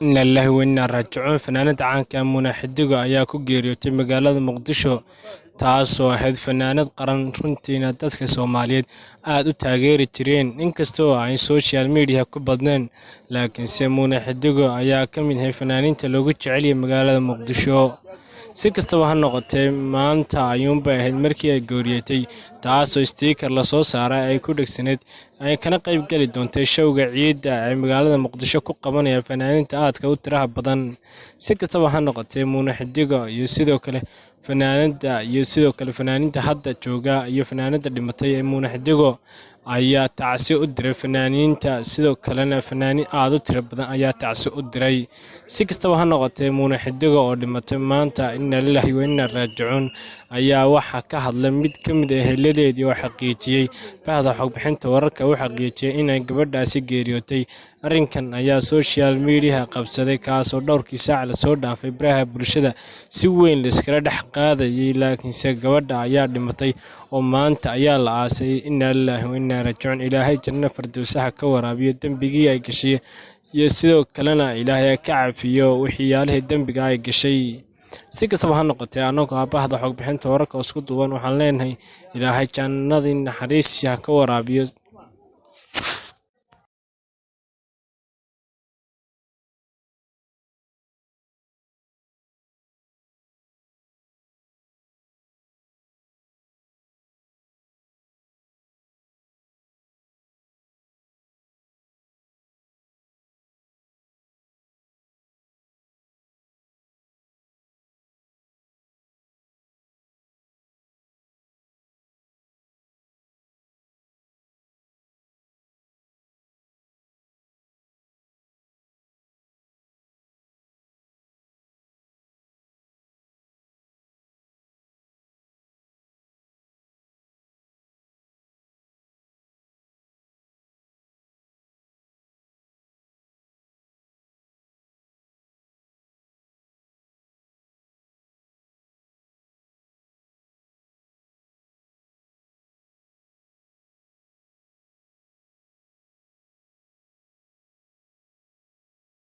إن الله وإنا راجعون فنانة caanka Muna Xidigo ayaa ku geeriyootay magaalada Muqdisho taasoo ahayd fanaanad qaran runtiina dadka Soomaaliyeed aad u taageeri jireen inkastoo ay social media ku badneen laakiinse Muna Xidigo ayaa ka mid ah fanaaniinta loogu jecel yahay magaalada Muqdisho si kastaba ha noqotee maanta ayuunbay ahayd markii ay geeriyootay taasoo sticker la soo saaray ay ku dhegsaneed ay kana qayb gali doontay showga ciidda ay magaalada Muqdisho ku qabanaya fanaaniinta aadka u tiraha badan si kastaba ha noqotee Muna Xidigo iyo sidoo kale fanaaniinta hadda jooga iyo fanaanada dhimatay ee Muna Xidigo ayaa tacsi u diray fanaaniinta sidoo kalena fanaaniin aad u tiro badan ayaa tacsi u diray si kastaba ha noqotee Muna Xidigo oo dhimatay maanta inna lillahi wa inna raajicuun ayaa waxa ka hadlay mid ka mid ah heladeedii oo xaqiijiyay bahda xogbixinta wararka uu xaqiijiyay inay gabadhaasi geeriyootay arrinkan ayaa social media qabsaday kaasoo dhowrkii saac la soo dhaafay baraha bulshada si weyn la iskala dhex qaadayay laakiinse gabadha ayaa dhimatay oo maanta ayaa la aasay inna lillahi wa inna raajicuun ilaahay janno firdawsaha ka waraabiyo dambigii ay gashay iyo sidoo kalena ilaahay ka cafiyo wixii dambiga ay gashay si kastaba ha noqotee anagoo bahda xogbixinta wararka isku duuban waxaan leenahay ilaahay jannadii naxariis ka waraabiyo